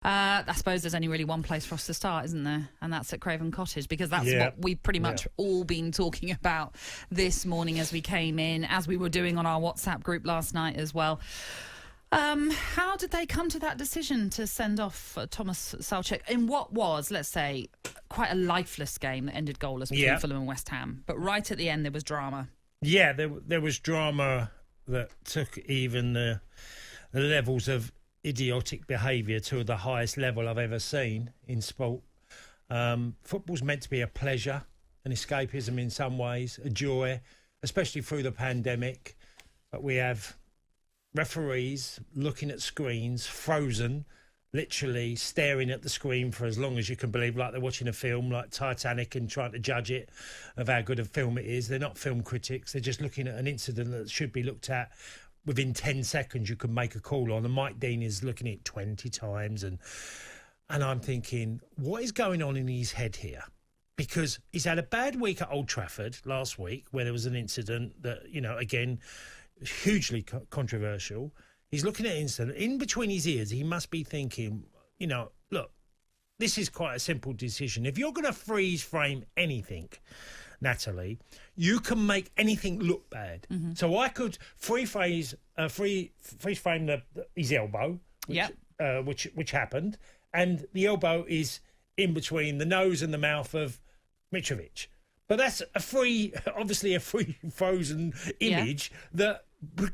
I suppose there's only really one place for us to start, isn't there? And that's at Craven Cottage, because that's what we've pretty much all been talking about this morning as we came in, as we were doing on our WhatsApp group last night as well. How did they come to that decision to send off Thomas Soucek in what was, let's say, quite a lifeless game that ended goalless between Fulham and West Ham? But right at the end, there was drama. Yeah, there was drama that took even the levels of idiotic behaviour to the highest level I've ever seen in sport. Football's meant to be a pleasure, an escapism in some ways, a joy, especially through the pandemic. But we have referees looking at screens, frozen, literally staring at the screen for as long as you can believe, like they're watching a film like Titanic and trying to judge it of how good a film it is. They're not film critics. They're just looking at an incident that should be looked at within 10 seconds. You can make a call on, and Mike Dean is looking at it 20 times. And I'm thinking, what is going on in his head here? Because he's had a bad week at Old Trafford last week where there was an incident that, again, hugely controversial. He's looking at an incident. In between his ears, he must be thinking, look, this is quite a simple decision. If you're going to freeze frame anything, Natalie, you can make anything look bad. Mm-hmm. So I could freeze frame his elbow, which happened, and the elbow is in between the nose and the mouth of Mitrovic. But that's obviously a free frozen image that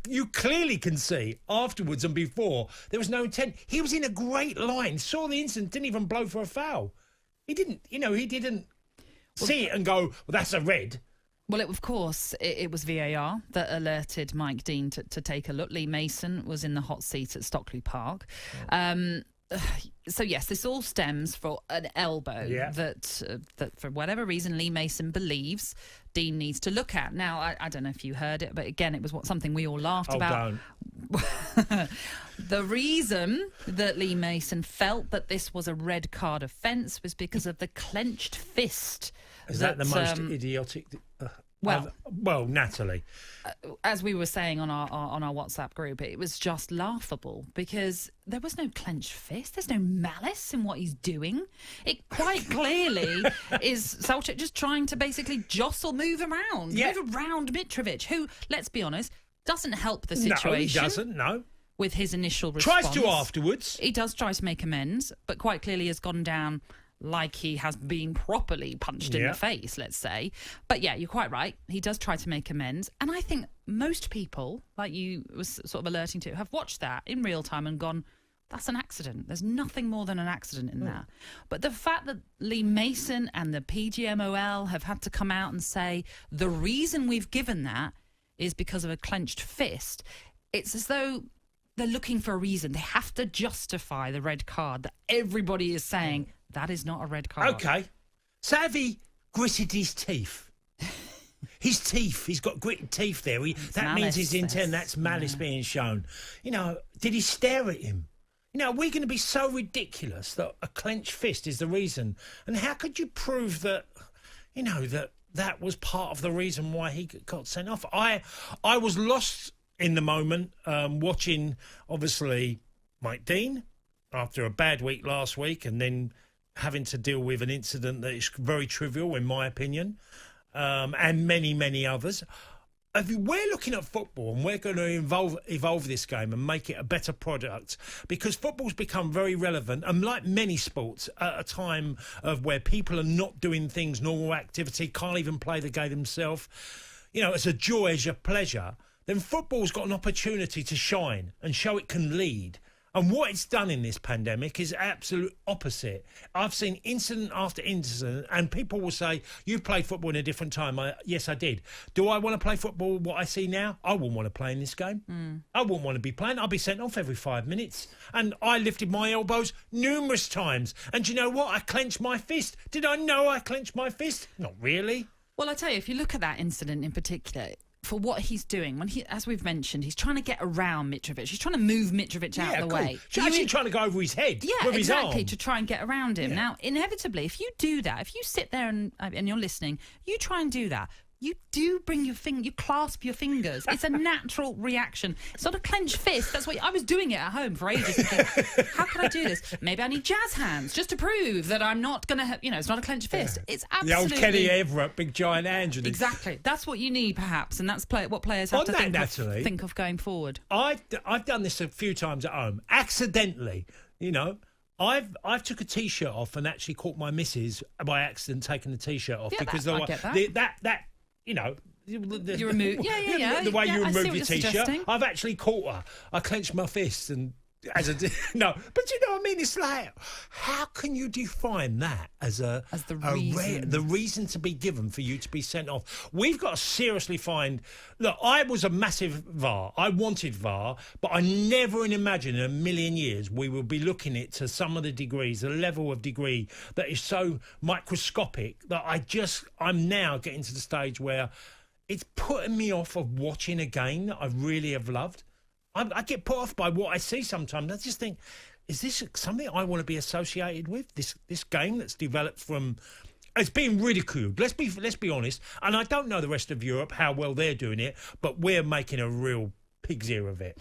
you clearly can see afterwards and before. There was no intent. He was in a great line, saw the incident, didn't even blow for a foul. He didn't see it and go, well, that's a red. Well, of course, it was VAR that alerted Mike Dean to take a look. Lee Mason was in the hot seat at Stockley Park. So, yes, this all stems from an elbow that for whatever reason, Lee Mason believes Dean needs to look at. Now, I don't know if you heard it, but again, it was something we all laughed about. The reason that Lee Mason felt that this was a red card offence was because of the clenched fist. Is that the most idiotic... Well, Natalie, as we were saying on our WhatsApp group, it was just laughable because there was no clenched fist. There's no malice in what he's doing. It quite clearly is Soucek just trying to basically move around Mitrovic, who, let's be honest, doesn't help the situation. No, he doesn't. No. With his initial response, tries to afterwards. He does try to make amends, but quite clearly has gone down like he has been properly punched in the face, let's say. But yeah, you're quite right. He does try to make amends. And I think most people, like you was sort of alerting to, have watched that in real time and gone, that's an accident. There's nothing more than an accident in that. But the fact that Lee Mason and the PGMOL have had to come out and say the reason we've given that is because of a clenched fist, it's as though they're looking for a reason. They have to justify the red card that everybody is saying that is not a red card. Okay. So have he gritted his teeth? His teeth. He's got gritted teeth there. That means his intent. That's malice being shown. Did he stare at him? Are we going to be so ridiculous that a clenched fist is the reason? And how could you prove that, that was part of the reason why he got sent off? I was lost in the moment, watching, obviously, Mike Dean after a bad week last week and then having to deal with an incident that is very trivial, in my opinion, and many, many others. If we're looking at football and we're going to evolve this game and make it a better product, because football's become very relevant, and like many sports, at a time of where people are not doing things, normal activity, can't even play the game themselves, it's a joy, it's a pleasure, then football's got an opportunity to shine and show it can lead. And what it's done in this pandemic is absolute opposite. I've seen incident after incident, and people will say, you played football in a different time. Yes, I did. Do I want to play football what I see now? I wouldn't want to play in this game. I wouldn't want to be playing. I'd be sent off every 5 minutes. And I lifted my elbows numerous times. And you know what? I clenched my fist. Did I know I clenched my fist? Not really. Well, I tell you, if you look at that incident in particular, for what he's doing, when as we've mentioned, he's trying to get around Mitrovic. He's trying to move Mitrovic out of the way. He's actually trying to go over his head with his arm. To try and get around him. Now, inevitably, if you do that, if you sit there and you're listening, you try and do that, you do bring your finger, you clasp your fingers. It's a natural reaction. It's not a clenched fist. That's what I was doing it at home for ages. Thinking, how can I do this? Maybe I need jazz hands just to prove that I'm not going to, it's not a clenched fist. It's absolutely... The old Kenny Everett, big giant hands. Exactly. That's what you need, perhaps, and that's what players have to think of going forward. I've done this a few times at home, accidentally, I've took a T-shirt off and actually caught my missus by accident taking the T-shirt off because I get that. You remove, the way you remove your T-shirt. Suggesting. I've actually caught her. I clenched my fists and but you know what I mean. It's like, how can you define that as the reason to be given for you to be sent off? We've got to seriously find. Look, I was a massive VAR. I wanted VAR, but I never imagined in a million years we would be looking at to some of the degrees, the level of degree that is so microscopic that I'm now getting to the stage where it's putting me off of watching a game that I really have loved. I get put off by what I see sometimes. I just think, is this something I want to be associated with? This game that's developed from... It's being ridiculed. Let's be honest. And I don't know the rest of Europe, how well they're doing it, but we're making a real pig's ear of it.